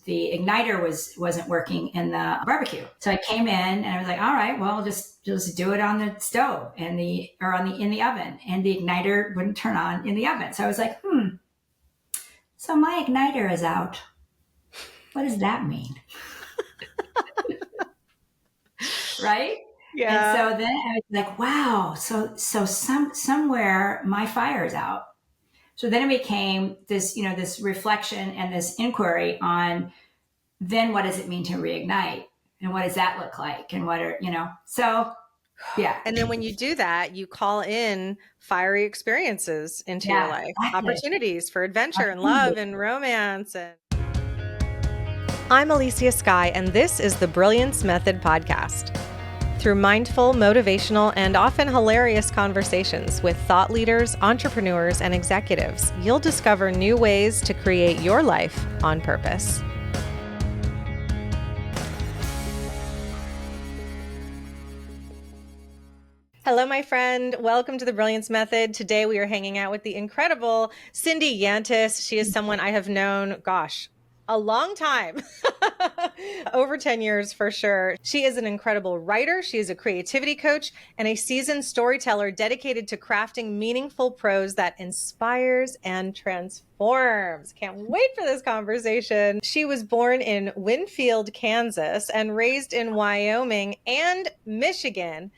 the igniter wasn't working in the barbecue. So I came in and I was like, all right, well, just do it on the stove in the oven. And the igniter wouldn't turn on in the oven. So I was like, so my igniter is out. What does that mean? Right? Yeah. And so then I was like, wow, so somewhere my fire is out. So then it became this, this reflection and this inquiry on then what does it mean to reignite? And what does that look like? And what are, so yeah. And then when you do that, you call in fiery experiences into your life, exactly. opportunities for adventure and love and romance. I'm Elysia Skye, and this is the Brilliance Method podcast. Through mindful, motivational, and often hilarious conversations with thought leaders, entrepreneurs, and executives, you'll discover new ways to create your life on purpose. Hello, my friend. Welcome to the Brilliance Method. Today we are hanging out with the incredible Cindy Yantis. She is someone I have known, a long time, over 10 years for sure. She is an incredible writer. She is a creativity coach and a seasoned storyteller dedicated to crafting meaningful prose that inspires and transforms. Can't wait for this conversation. She was born in Winfield, Kansas, and raised in Wyoming and Michigan.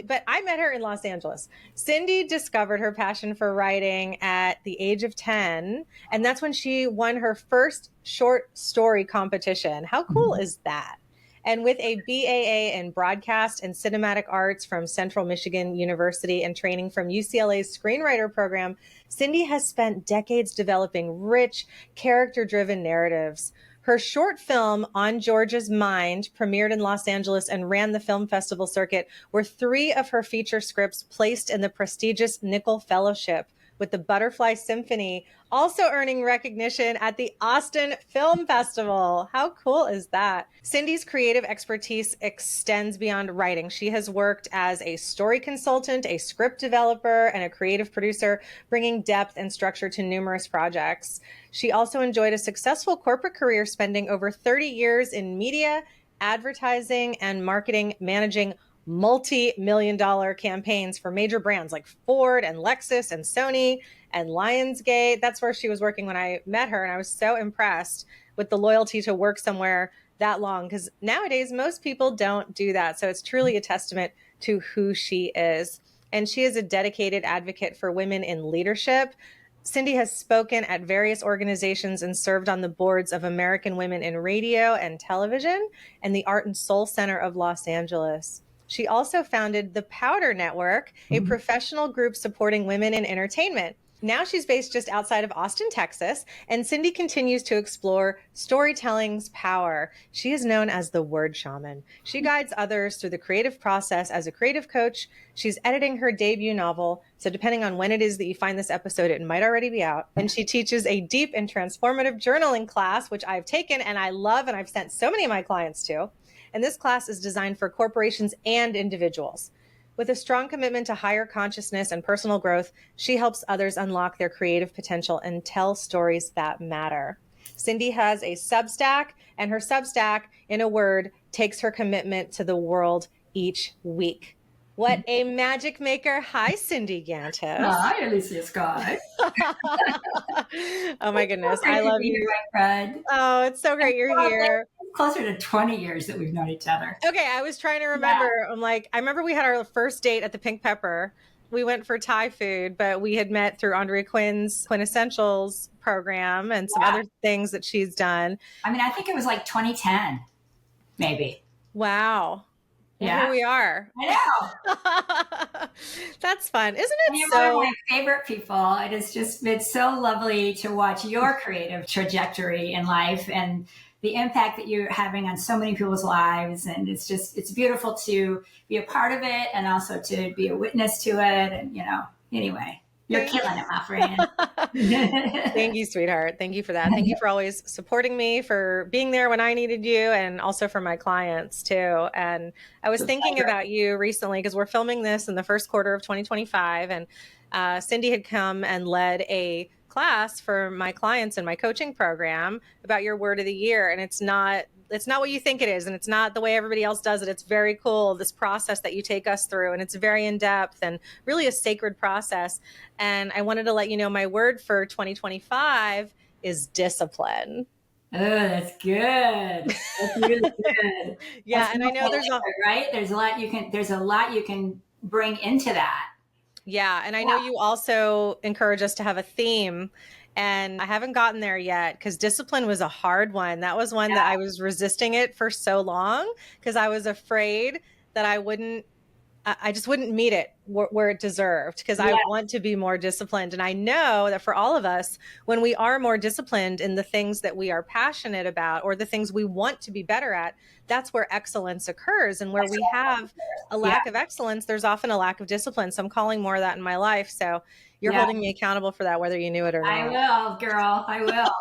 But I met her in Los Angeles. Cindy discovered her passion for writing at the age of 10, and that's when she won her first short story competition. How cool is that? And with a BAA in broadcast and cinematic arts from Central Michigan University and training from UCLA's screenwriter program, Cindy has spent decades developing rich, character-driven narratives. Her short film, On George's Mind, premiered in Los Angeles and ran the film festival circuit, where 3 of her feature scripts placed in the prestigious Nickel Fellowship, with the Butterfly Symphony also earning recognition at the Austin Film Festival. How cool is that? Cindy's creative expertise extends beyond writing. She has worked as a story consultant, a script developer, and a creative producer, bringing depth and structure to numerous projects. She also enjoyed a successful corporate career, spending over 30 years in media, advertising, and marketing, managing multi-million-dollar campaigns for major brands like Ford and Lexus and Sony and Lionsgate. That's where she was working when I met her. And I was so impressed with the loyalty to work somewhere that long, because nowadays most people don't do that. So it's truly a testament to who she is. And she is a dedicated advocate for women in leadership. Cindy has spoken at various organizations and served on the boards of American Women in Radio and Television and the Art and Soul Center of Los Angeles. She also founded the Powder Network, a professional group supporting women in entertainment. Now she's based just outside of Austin, Texas, and Cindy continues to explore storytelling's power. She is known as the word shaman. She guides others through the creative process as a creative coach. She's editing her debut novel, so depending on when it is that you find this episode, it might already be out. And she teaches a deep and transformative journaling class, which I've taken and I love and I've sent so many of my clients to. And this class is designed for corporations and individuals. With a strong commitment to higher consciousness and personal growth, she helps others unlock their creative potential and tell stories that matter. Cindy has a Substack, and her Substack, in a word, takes her commitment to the world each week. What a magic maker. Hi, Cindy Yantis. Hi, Elysia Skye. Oh my goodness. I love you. My friend. Oh, it's so great you're here. Closer to 20 years that we've known each other. Okay, I was trying to remember. Yeah. I'm like, I remember we had our first date at the Pink Pepper. We went for Thai food, but we had met through Andrea Quinn's Quintessentials program and some other things that she's done. I mean, I think it was like 2010, maybe. Wow. Yeah. Here we are. I know. That's fun. Isn't it? You're one of my favorite people. It has just been so lovely to watch your creative trajectory in life and the impact that you're having on so many people's lives. And it's beautiful to be a part of it and also to be a witness to it. And, anyway. You're killing it, my friend. Thank you, sweetheart. Thank you for that. Thank you for always supporting me, for being there when I needed you, and also for my clients too. And I was thinking about you recently because we're filming this in the first quarter of 2025. And Cindy had come and led a class for my clients in my coaching program about your word of the year. And it's not what you think it is. And it's not the way everybody else does it. It's very cool, this process that you take us through. And it's very in depth and really a sacred process. And I wanted to let you know my word for 2025 is discipline. Oh, that's good. That's really good. Yeah. That's And I know there's right. There's a lot you can bring into that. Yeah. And I know you also encourage us to have a theme, and I haven't gotten there yet because discipline was a hard one. That was one that I was resisting it for so long because I was afraid that I just wouldn't meet it where it deserved, because I want to be more disciplined. And I know that for all of us, when we are more disciplined in the things that we are passionate about or the things we want to be better at, that's where excellence occurs. And where we have a lack of excellence, there's often a lack of discipline. So I'm calling more of that in my life. So you're holding me accountable for that, whether you knew it or not. I will, girl. I will.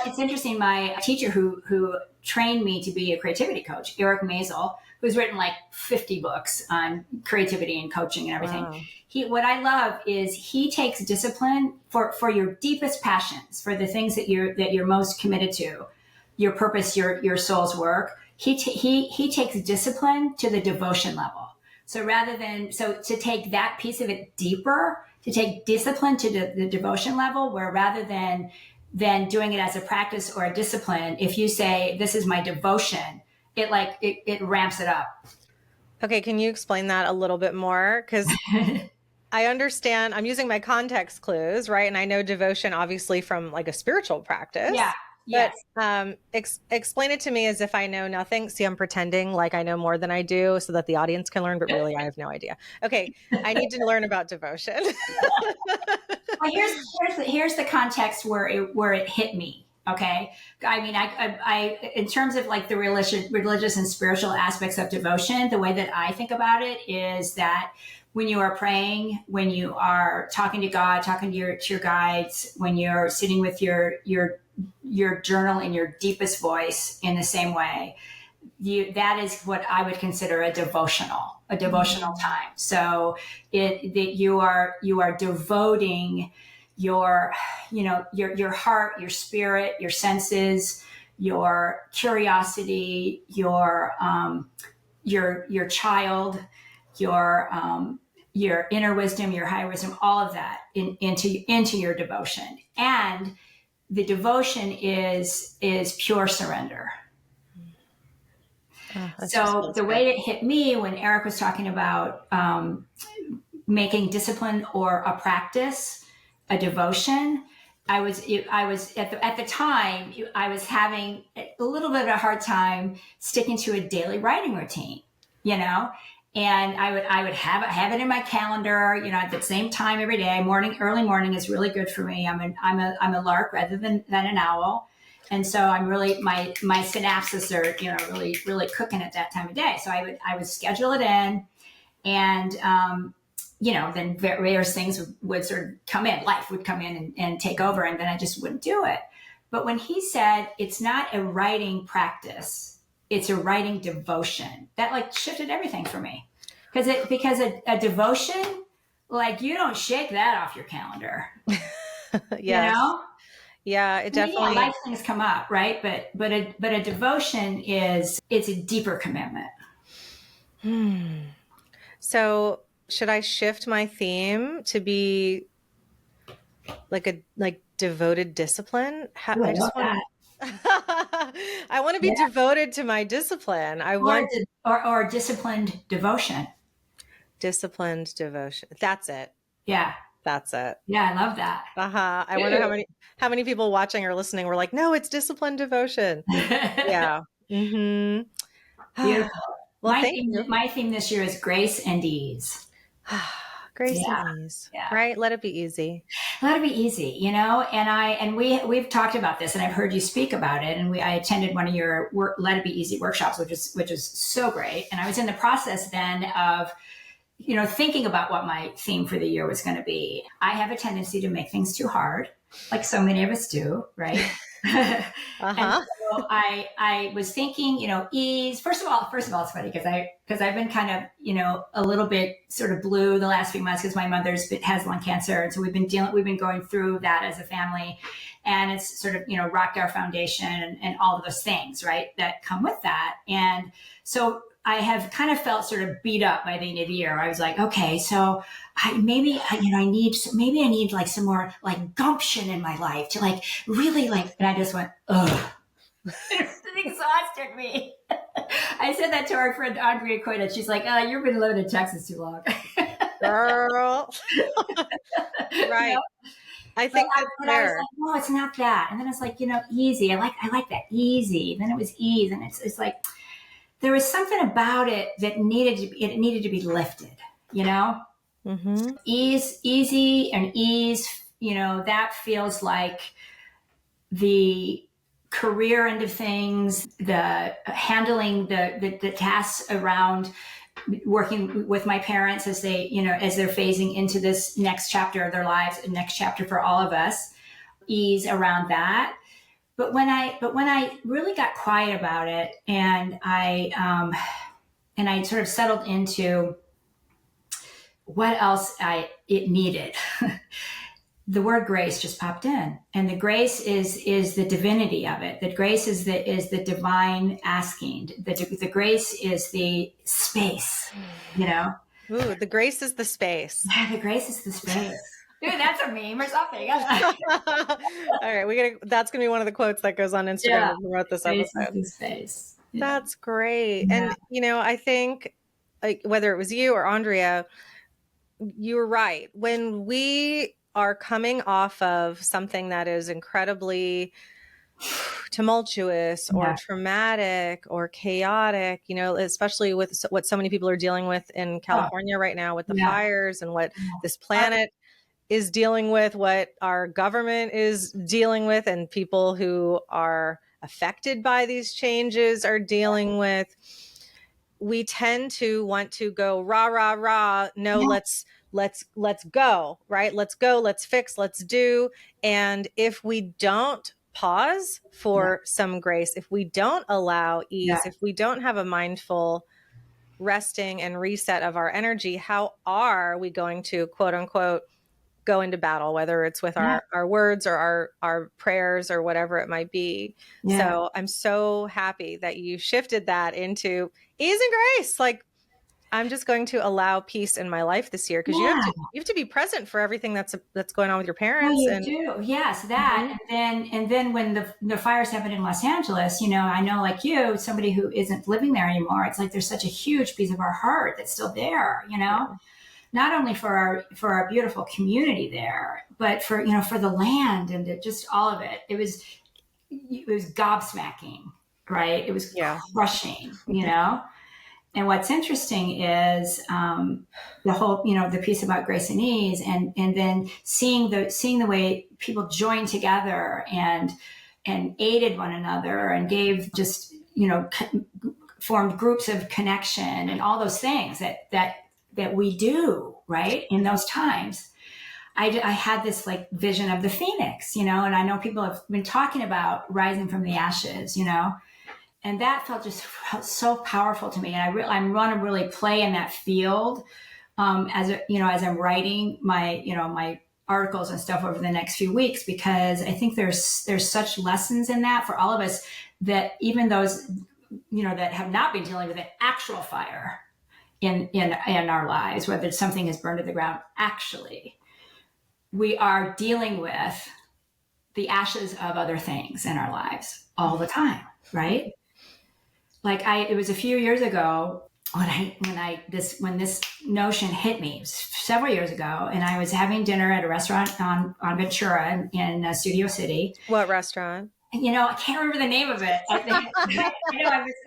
It's interesting. My teacher who trained me to be a creativity coach, Eric Maisel, who's written like 50 books on creativity and coaching and everything. Wow. What I love is he takes discipline for your deepest passions, for the things that you're most committed to, your purpose, your soul's work. He takes discipline to the devotion level. So to take that piece of it deeper, to take discipline to the devotion level, where rather than doing it as a practice or a discipline, if you say, this is my devotion, it ramps it up. Okay. Can you explain that a little bit more? Because I understand, I'm using my context clues, right? And I know devotion, obviously, from like a spiritual practice. Yeah. Yes. But explain it to me as if I know nothing. See, I'm pretending like I know more than I do so that the audience can learn, but really I have no idea. Okay. I need to learn about devotion. Well, here's the context where it hit me. Okay. I mean, I in terms of like the religious and spiritual aspects of devotion, the way that I think about it is that when you are praying, when you are talking to God, talking to your guides, when you're sitting with your journal in your deepest voice in the same way, that is what I would consider a devotional time. So that you are devoting your heart, your spirit, your senses, your curiosity, your child, your inner wisdom, your higher wisdom, all of that into your devotion. And the devotion is pure surrender. So the way it hit me when Eric was talking about making discipline or a practice a devotion, I was at the time I was having a little bit of a hard time sticking to a daily writing routine, and I would have it in my calendar, at the same time every day. Early morning is really good for me. I'm a lark rather than an owl. And so I'm really, my synapses are, really, really cooking at that time of day. So I would schedule it in, and, then various things would sort of come in, life would come in and take over, and then I just wouldn't do it. But when he said, it's not a writing practice, it's a writing devotion, that shifted everything for me. Because a devotion, you don't shake that off your calendar. Yes. Yeah, it definitely. Life things come up, right? But a devotion it's a deeper commitment. So should I shift my theme to be like devoted discipline? I just want I want to be devoted to my discipline. Or disciplined devotion. Disciplined devotion. That's it. Yeah. That's it. Yeah, I love that. I wonder how many people watching or listening were like, no, it's disciplined devotion. Yeah. Mm-hmm. Beautiful. Well, my theme this year is grace and ease. Grace and ease. Yeah. Right? Let it be easy. Let it be easy, and we've talked about this, and I've heard you speak about it, and I attended one of your Let It Be Easy workshops, which is so great. And I was in the process then of thinking about what my theme for the year was going to be. I have a tendency to make things too hard, like so many of us do, right? Uh-huh. I was thinking, ease. First of all, it's funny because I've been kind of, a little bit sort of blue the last few months because my mother's has lung cancer, and so we've been going through that as a family, and it's sort of rocked our foundation and all of those things, right, that come with that. And so I have kind of felt sort of beat up by the end of the year. I was like, okay, so I need like some more like gumption in my life to like really like, and I just went, ugh. It exhausted me. I said that to our friend Andrea Coyda. She's like, you've been living in Texas too long. Girl. Right. I think that's I was fair. like, no, it's not that. And then it's like, easy. I like that easy. And then it was ease. And it's like, there was something about it that needed to be lifted, Mm-hmm. easy and ease, that feels like the career end of things, the handling the tasks around working with my parents as they, as they're phasing into this next chapter of their lives, next chapter for all of us, ease around that. But when I really got quiet about it, and I sort of settled into what else it needed, the word grace just popped in, and the grace is the divinity of it. The grace is the divine asking. The grace is the space, Ooh, the grace is the space. The grace is the space. Dude, that's a meme or something. All right, that's gonna be one of the quotes that goes on Instagram to promote this episode. Space. Yeah. That's great. Yeah. And I think like whether it was you or Andrea, you're right. When we are coming off of something that is incredibly tumultuous or traumatic or chaotic, especially with what so many people are dealing with in California right now with the fires and what this planet is dealing with, what our government is dealing with, and people who are affected by these changes are dealing with. We tend to want to go rah, rah, rah. No, let's go, right? Let's go, let's fix, let's do. And if we don't pause for some grace, if we don't allow ease, if we don't have a mindful resting and reset of our energy, how are we going to quote unquote go into battle, whether it's with our words or our prayers or whatever it might be. So I'm so happy that you shifted that into ease and grace. Like, I'm just going to allow peace in my life this year, because you have to be present for everything that's going on with your parents. Well, you do. Yes, that. Mm-hmm. And then when the fires happened in Los Angeles, I know like you, somebody who isn't living there anymore, it's like there's such a huge piece of our heart that's still there, not only for our beautiful community there, but for the land and just all of it. It was gobsmacking, right? It was crushing, And what's interesting is the whole, the piece about grace and ease, and then seeing the way people joined together and aided one another and gave just formed groups of connection and all those things that we do, right, in those times. I had this like vision of the phoenix, and I know people have been talking about rising from the ashes, and that felt so powerful to me. And I want to really play in that field as I'm writing my articles and stuff over the next few weeks, because I think there's such lessons in that for all of us, that even those that have not been dealing with an actual fire in our lives, whether something has burned to the ground, actually, we are dealing with the ashes of other things in our lives all the time, right? Like it was a few years ago when this notion hit me, several years ago, and I was having dinner at a restaurant on Ventura in Studio City. What restaurant? I can't remember the name of it. I think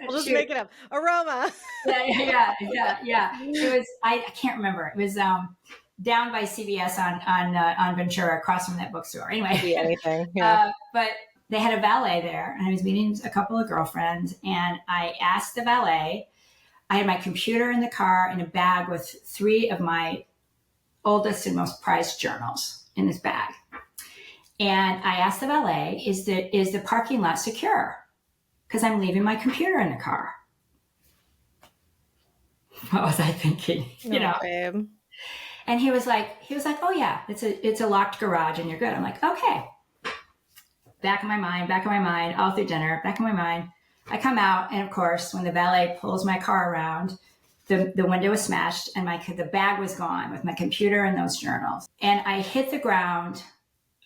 we'll just make it up. Aroma. Yeah. It was. I can't remember. It was down by CVS on Ventura, across from that bookstore. Anyway, could be anything. Yeah. But they had a valet there, and I was meeting a couple of girlfriends, and I asked the valet. I had my computer in the car and a bag with 3 of my oldest and most prized journals in this bag. And I asked the valet, is the parking lot secure? because I'm leaving my computer in the car. What was I thinking? Babe. And he was like, oh yeah, it's a locked garage and you're good. I'm like, okay. Back in my mind, all through dinner, back in my mind. I come out, and of course, when the valet pulls my car around, the window was smashed, and the bag was gone with my computer and those journals. And I hit the ground,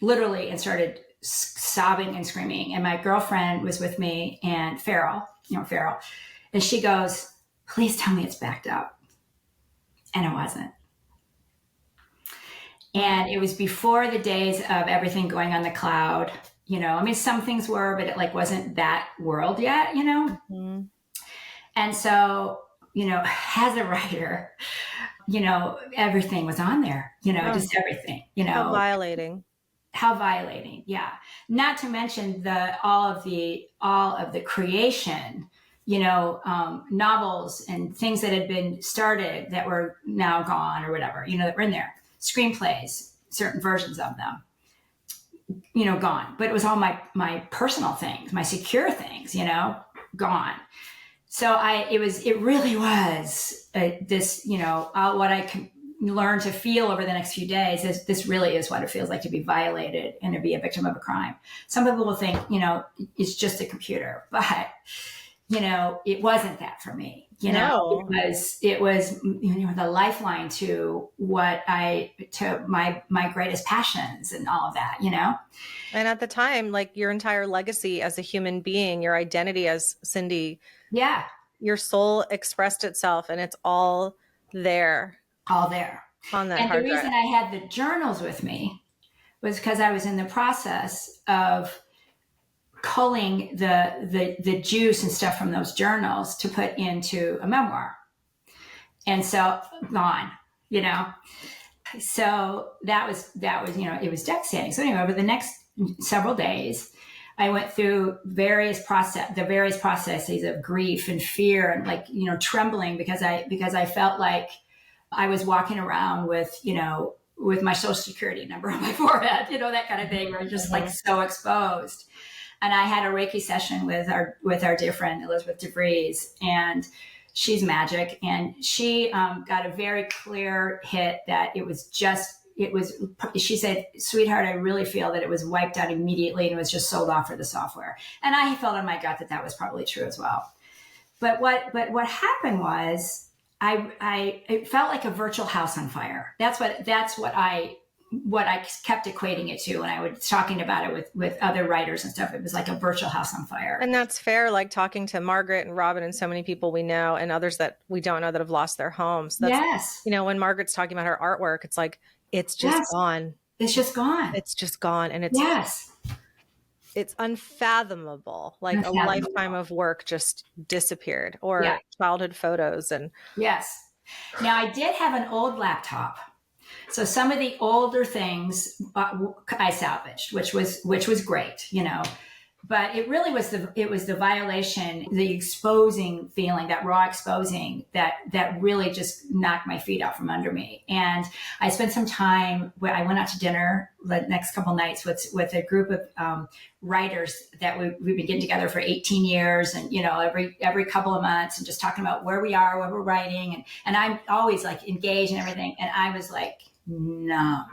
literally, and started sobbing and screaming. And my girlfriend was with me, and Farrell, and she goes, "Please tell me it's backed up." And it wasn't. And it was before the days of everything going on the cloud. Some things were, but it wasn't that world yet, Mm-hmm. And so, as a writer, everything was on there, just everything, How violating. Yeah. Not to mention all of the creation, novels and things that had been started that were now gone or whatever, that were in there, screenplays, certain versions of them, gone. But it was all my personal things, my secure things, gone. So it really was this, what I can learn to feel over the next few days is this really is what it feels like to be violated and to be a victim of a crime. Some people will think, it's just a computer, but it wasn't that for me. No. It was the lifeline to my greatest passions and all of that, And at the time, your entire legacy as a human being, your identity as Cindy, yeah, your soul expressed itself, and it's all there. All there. On that and hard the reason drive. I had the journals with me was because I was in the process of culling the juice and stuff from those journals to put into a memoir. And so gone, So that was, it was devastating. So anyway, over the next several days, I went through the various processes of grief and fear and trembling because I felt like I was walking around with my social security number on my forehead, that kind of thing, where I'm just so exposed. And I had a Reiki session with our dear friend Elizabeth DeVries, and she's magic, and she got a very clear hit that she said, "Sweetheart, I really feel that it was wiped out immediately and it was just sold off for the software." And I felt in my gut that was probably true as well. But what happened was it felt like a virtual house on fire. That's what I kept equating it to when I was talking about it with other writers and stuff. It was like a virtual house on fire. And that's fair. Talking to Margaret and Robin and so many people we know and others that we don't know that have lost their homes. Yes. When Margaret's talking about her artwork, it's it's just gone. It's just gone. It's just gone. And it's, it's unfathomable. A lifetime of work just disappeared, or childhood photos. And yes. Now I did have an old laptop. So some of the older things I salvaged, which was great, but it really was the violation, the exposing feeling, that raw exposing that really just knocked my feet out from under me. And I spent some time where I went out to dinner the next couple of nights with a group of writers that we've been getting together for 18 years, and every couple of months, and just talking about where we are, what we're writing, and I'm always engaged and everything, and I was numb.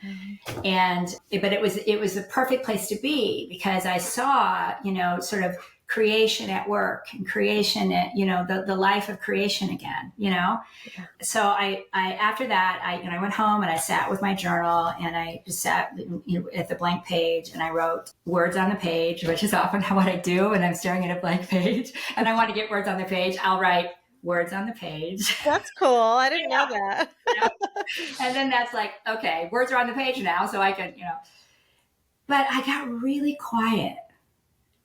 Mm-hmm. But it was the perfect place to be, because I saw, sort of creation at work and creation at, the life of creation again, Yeah. So I after that, I went home and I sat with my journal, and I just sat at the blank page, and I wrote words on the page, which is often what I do when I'm staring at a blank page and I want to get words on the page. I'll write words on the page. That's cool. I didn't know that. And then that's okay, words are on the page now, so I can, but I got really quiet,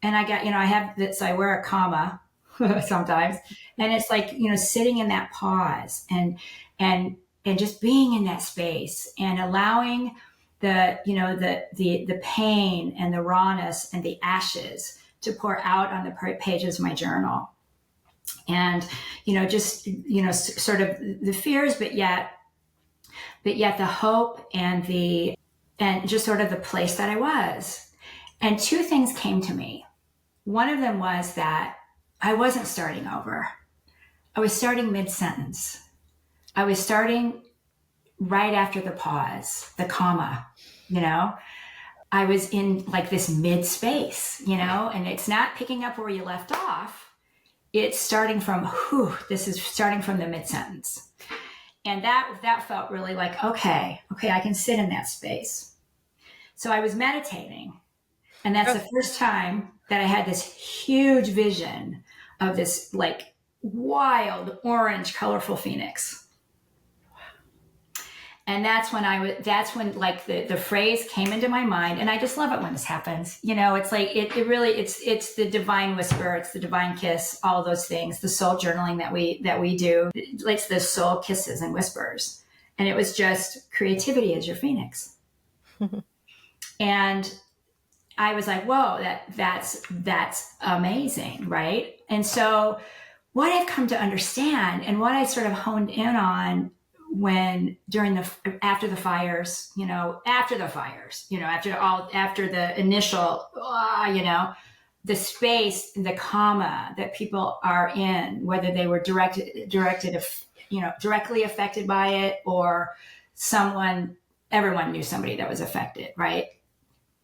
and I got, I have this, I wear a comma sometimes, and it's sitting in that pause and just being in that space and allowing the pain and the rawness and the ashes to pour out on the pages of my journal. And, sort of the fears, but yet the hope and just sort of the place that I was. And two things came to me. One of them was that I wasn't starting over. I was starting mid-sentence. I was starting right after the pause, the comma, you know? I was in like this mid space, you know, and it's not picking up where you left off. It's starting from, this is starting from the mid sentence. And that felt really like, okay, I can sit in that space. So I was meditating. And that's the first time that I had this huge vision of this like wild orange, colorful phoenix. And that's when like the phrase came into my mind. And I just love it when this happens. You know, it's like, it really, it's the divine whisper. It's the divine kiss, all those things, the soul journaling that we do. It's the soul kisses and whispers. And it was just creativity as your phoenix. And I was like, whoa, that's amazing. Right. And so what I've come to understand and what I sort of honed in on after the fires, after the initial, the space, the comma that people are in, whether they were directly affected by it or everyone knew somebody that was affected, right?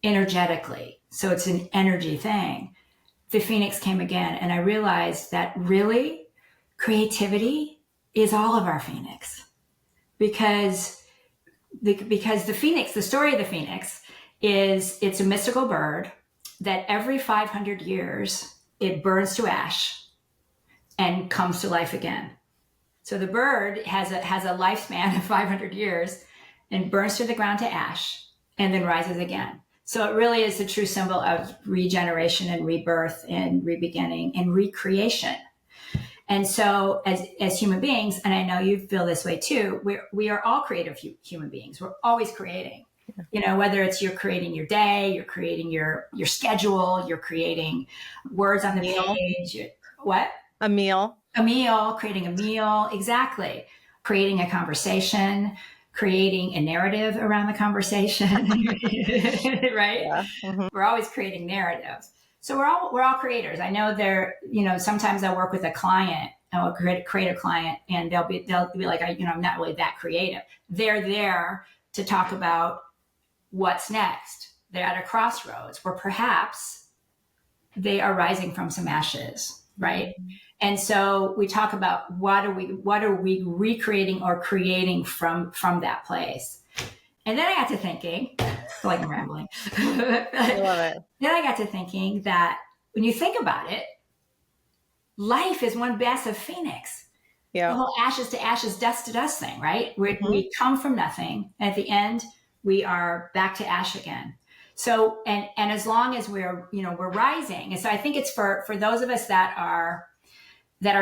Energetically. So it's an energy thing. The Phoenix came again. And I realized that really creativity is all of our Phoenix. Because the Phoenix, the story of the Phoenix is it's a mystical bird that every 500 years it burns to ash and comes to life again. So the bird has a lifespan of 500 years and burns to the ground to ash and then rises again. So it really is the true symbol of regeneration and rebirth and rebeginning and recreation. And so as human beings, and I know you feel this way too, we are all creative human beings. We're always creating, whether it's you're creating your day, you're creating your schedule, you're creating words on the page. What? A meal, creating a meal. Exactly. Creating a conversation, creating a narrative around the conversation, right? Yeah. Mm-hmm. We're always creating narratives. So we're all creators. I know sometimes I'll work with a client, I'll create a client and they'll be like, I'm not really that creative. They're there to talk about what's next. They're at a crossroads where perhaps they are rising from some ashes, right? Mm-hmm. And so we talk about what are we recreating or creating from that place. And then I got to thinking, I feel like I'm rambling. I love it. Then I got to thinking that when you think about it, life is one massive phoenix. Yeah. The whole ashes to ashes, dust to dust thing, right? We come from nothing. And at the end, we are back to ash again. So, and as long as we're rising. And so I think it's for those of us that are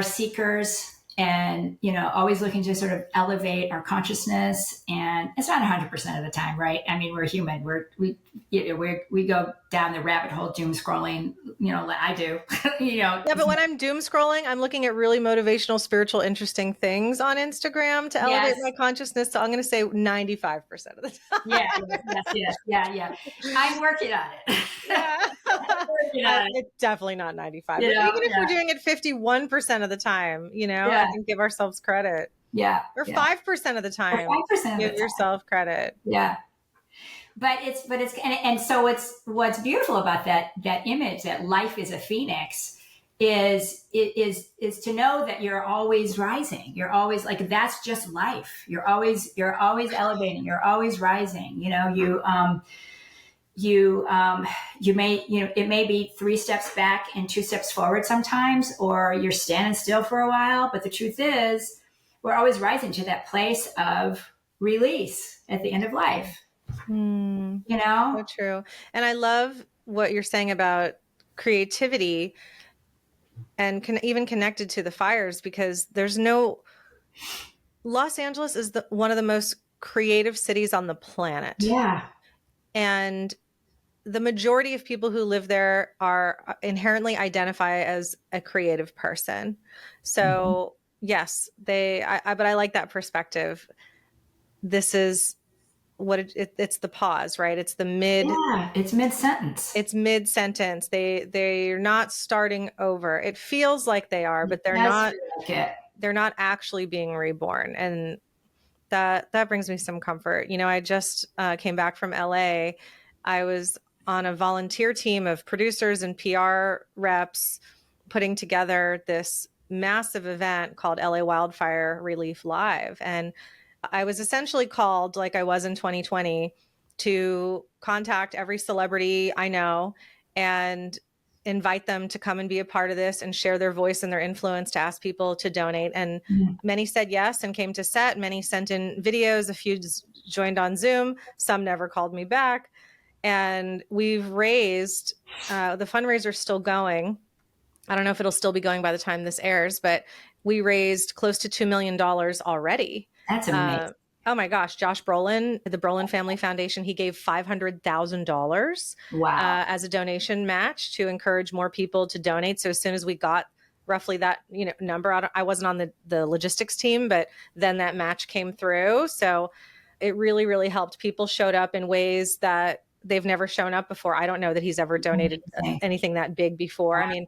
seekers and, always looking to sort of elevate our consciousness. And it's not 100% of the time, right? I mean, we're human. We go down the rabbit hole, doom scrolling, I do, Yeah, but when I'm doom scrolling, I'm looking at really motivational, spiritual, interesting things on Instagram to elevate my consciousness. So I'm going to say 95% of the time. Yeah. I'm working on it. It's definitely not 95. But even if we're doing it 51% of the time, I think give ourselves credit. Yeah. Or 5% of the time. 5% give yourself credit. Yeah. But so what's beautiful about that image that life is a phoenix is to know that you're always rising. You're always like, that's just life. You're always elevating. You're always rising. You may, it may be 3 steps back and 2 steps forward sometimes, or you're standing still for a while. But the truth is we're always rising to that place of release at the end of life. So true. And I love what you're saying about creativity and even connected to the fires, because Los Angeles is one of the most creative cities on the planet. Yeah. And the majority of people who live there are inherently identify as a creative person. So yes, but I like that perspective. This is it's the pause, right? It's the mid. Yeah, it's mid-sentence. It's mid sentence. They're not starting over. It feels like they are, but they're That's not. it. They're not actually being reborn, and that brings me some comfort. I just came back from LA. I was on a volunteer team of producers and PR reps putting together this massive event called LA Wildfire Relief Live. And I was essentially called, like I was in 2020, to contact every celebrity I know and invite them to come and be a part of this and share their voice and their influence, to ask people to donate. And many said yes and came to set. Many sent in videos. A few joined on Zoom. Some never called me back. And we've raised, the fundraiser's still going. I don't know if it'll still be going by the time this airs, but we raised close to $2 million already. That's amazing. Oh my gosh, Josh Brolin, the Brolin Family Foundation, he gave $500,000 Wow. as a donation match to encourage more people to donate. So as soon as we got roughly that number, I wasn't on the logistics team, but then that match came through. So it really, really helped. People showed up in ways that they've never shown up before. I don't know that he's ever donated anything that big before. Wow. I mean,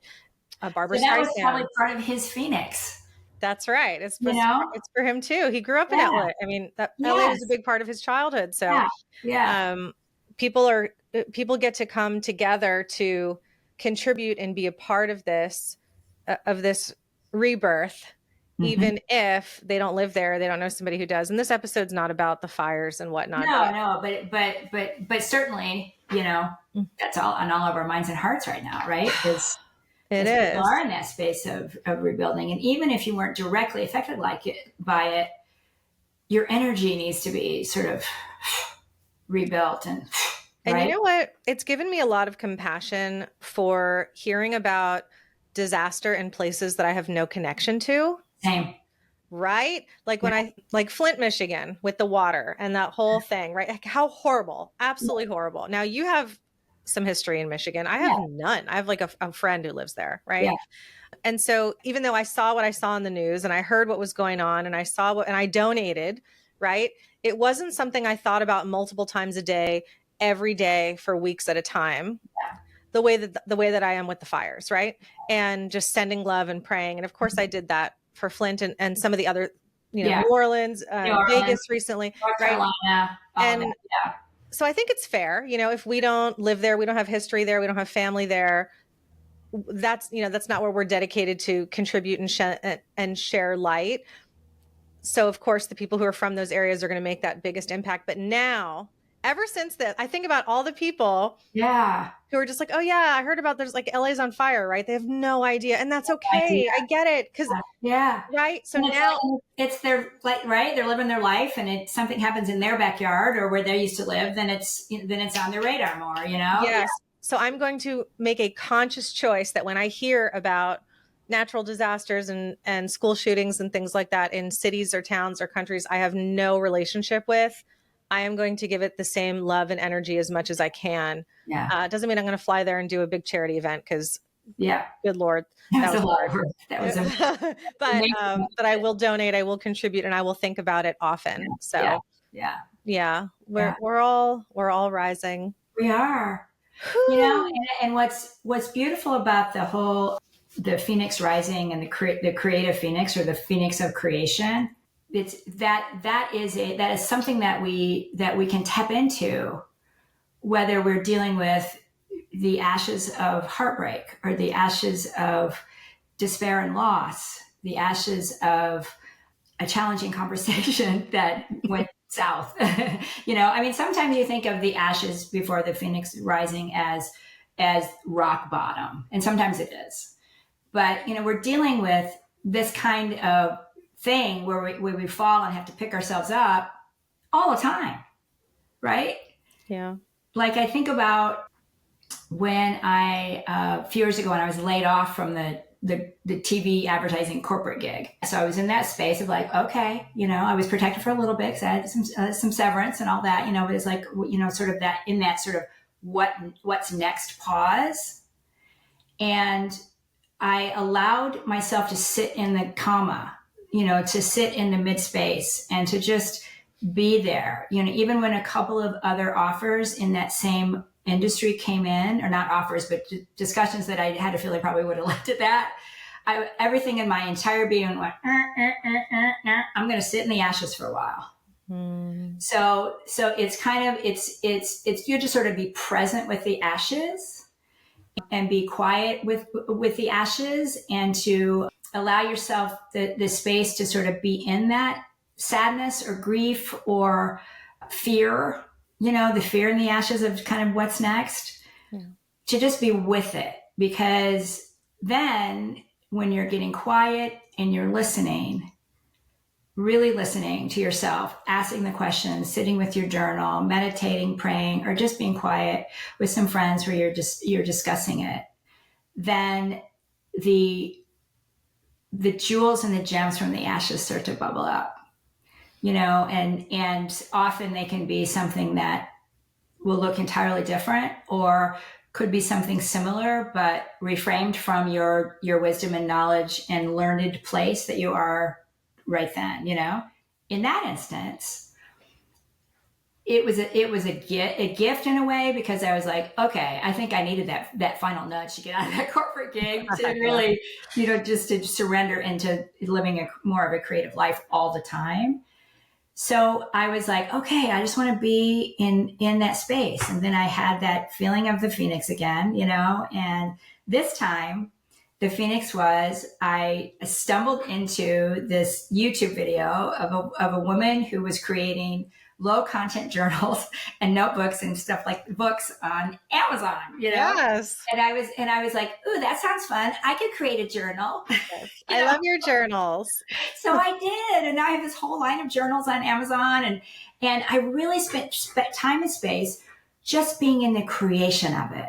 Barbara So that was Streisand. probably part of his Phoenix. That's right. It's It's for him too. He grew up in LA. I mean, LA was a big part of his childhood. So people get to come together to contribute and be a part of this rebirth, even if they don't live there, they don't know somebody who does. And this episode's not about the fires and whatnot. No, but certainly, that's all on all of our minds and hearts right now, right? It is. People are in that space of rebuilding. And even if you weren't directly affected by it, your energy needs to be sort of rebuilt. And you know what? It's given me a lot of compassion for hearing about disaster in places that I have no connection to. Same. Right? Like like Flint, Michigan with the water and that whole thing, right? Like how horrible, absolutely horrible. Now you have some history in Michigan. I have none. I have like a friend who lives there. Right. Yeah. And so even though I saw what I saw in the news and I heard what was going on and I saw and I donated, right. It wasn't something I thought about multiple times a day, every day for weeks at a time. Yeah. The way that I am with the fires. Right. And just sending love and praying. And of course I did that for Flint and some of the other, New Orleans, Vegas recently. North Carolina. And so I think it's fair, if we don't live there, we don't have history there, we don't have family there. That's not where we're dedicated to contribute and share light. So of course, the people who are from those areas are going to make that biggest impact. But now, ever since that, I think about all the people who are just like, oh yeah, I heard about there's like LA's on fire, right? They have no idea. And that's okay. I get it. Cause right. So now it's their right. They're living their life and something happens in their backyard or where they used to live, then it's on their radar more, Yes. Yeah. So I'm going to make a conscious choice that when I hear about natural disasters and school shootings and things like that in cities or towns or countries I have no relationship with, I am going to give it the same love and energy as much as I can. Yeah. It doesn't mean I'm going to fly there and do a big charity event because, good Lord, that was hard. But I will donate, I will contribute, and I will think about it often. So we're all rising. We are. And what's beautiful about the Phoenix rising and the creative Phoenix or the Phoenix of creation, it's that is something that we can tap into, whether we're dealing with the ashes of heartbreak or the ashes of despair and loss, the ashes of a challenging conversation that went south. Sometimes you think of the ashes before the Phoenix rising as rock bottom, and sometimes it is. But, we're dealing with this kind of thing where we fall and have to pick ourselves up all the time, right? Yeah. Like I think about when a few years ago when I was laid off from the TV advertising corporate gig. So I was in that space of like, okay, I was protected for a little bit because I had some severance and all that, but it's like, sort of that in that sort of what's next pause. And I allowed myself to sit in the comma, to sit in the mid space and to just be there. Even when a couple of other offers in that same industry came in, or not offers, but discussions that I had a feeling probably would have led to that. Everything in my entire being went, I'm going to sit in the ashes for a while. So it's kind of, it's you just sort of be present with the ashes and be quiet with the ashes, and to allow yourself the space to sort of be in that sadness or grief or fear, the fear in the ashes of kind of what's next, to just be with it. Because then when you're getting quiet and you're listening, really listening to yourself, asking the questions, sitting with your journal, meditating, praying, or just being quiet with some friends where you're discussing it, then the jewels and the gems from the ashes start to bubble up, and often they can be something that will look entirely different, or could be something similar, but reframed from your wisdom and knowledge and learned place that you are right then. In that instance, it was a gift in a way, because I was like, okay, I think I needed that final nudge to get out of that corporate gig to really, just to surrender into living more of a creative life all the time. So I was like, okay, I just want to be in that space. And then I had that feeling of the Phoenix again, and this time the Phoenix was, I stumbled into this YouTube video of a woman who was creating low content journals and notebooks and stuff like books on Amazon, Yes. And I was like, ooh, that sounds fun. I could create a journal. Yes. I love your journals. So I did. And now I have this whole line of journals on Amazon, and I really spent time and space just being in the creation of it,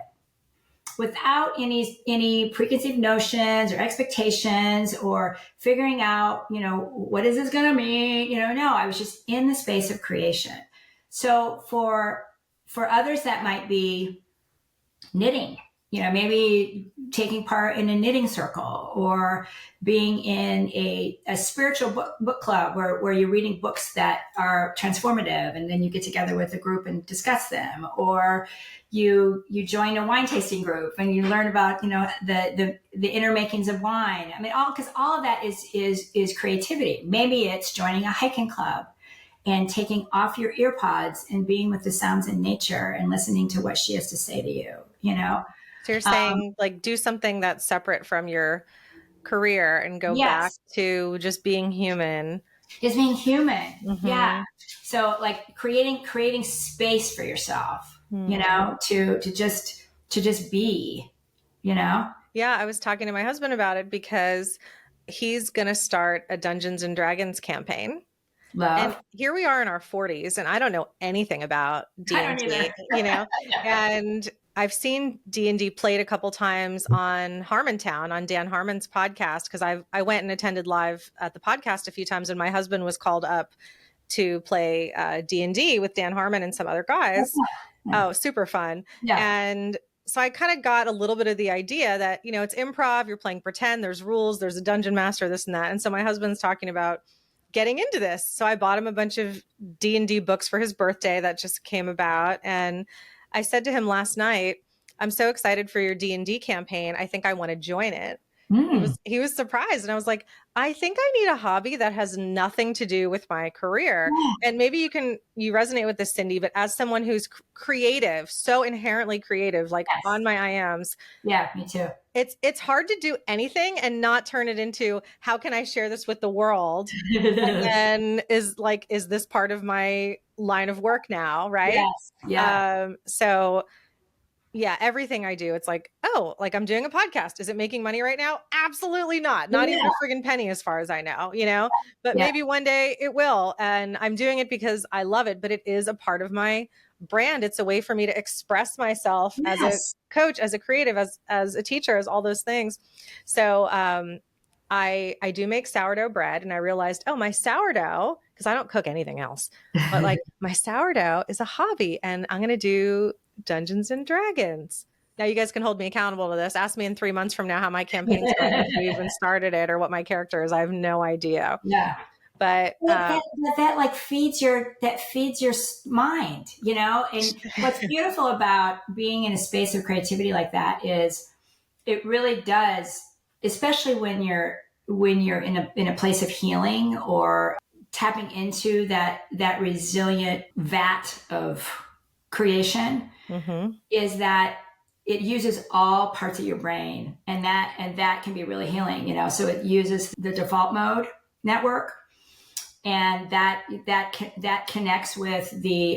without any preconceived notions or expectations or figuring out, what is this going to mean? No, I was just in the space of creation. So for others, that might be knitting, maybe taking part in a knitting circle, or being in a spiritual book club where you're reading books that are transformative, and then you get together with a group and discuss them, or you join a wine tasting group and you learn about, the inner makings of wine. I mean, because all of that is creativity. Maybe it's joining a hiking club and taking off your ear pods and being with the sounds in nature and listening to what she has to say to you, So you're saying do something that's separate from your career and go back to just being human. Just being human. Mm-hmm. Yeah. So creating space for yourself, to just be, Yeah, I was talking to my husband about it because he's going to start a Dungeons and Dragons campaign. Love. And here we are in our 40s, and I don't know anything about D&D, and I've seen D&D played a couple times on Harmontown, on Dan Harmon's podcast, because I went and attended live at the podcast a few times, and my husband was called up to play D&D with Dan Harmon and some other guys. Oh, super fun. Yeah. And so I kind of got a little bit of the idea that, it's improv, you're playing pretend, there's rules, there's a dungeon master, this and that. And so my husband's talking about getting into this. So I bought him a bunch of D&D books for his birthday that just came about. And I said to him last night, I'm so excited for your D&D campaign. I think I want to join it. He was surprised. And I was like, I think I need a hobby that has nothing to do with my career. And maybe you resonate with this, Cindy, but as someone who's creative, so inherently creative, like on my IMs. Yeah, me too. It's hard to do anything and not turn it into, how can I share this with the world? And then is this part of my line of work now? Right. Yes. Yeah. So yeah, everything I do, it's like, I'm doing a podcast. Is it making money right now? Absolutely not. Not even a friggin' penny as far as I know, but maybe one day it will. And I'm doing it because I love it, but it is a part of my brand. It's a way for me to express myself as a coach, as a creative, as a teacher, as all those things. So I do make sourdough bread, and I realized, my sourdough, because I don't cook anything else, but my sourdough is a hobby, and I'm going to do Dungeons and Dragons. Now you guys can hold me accountable to this. Ask me in 3 months from now how my campaign's going, if we even started it, or what my character is. I have no idea. Yeah. But that like feeds your mind, you know. And what's beautiful about being in a space of creativity like that is it really does, especially when you're in a place of healing or tapping into that resilient vat of creation, is that it uses all parts of your brain, and that can be really healing, you know. So it uses the default mode network, and that connects with the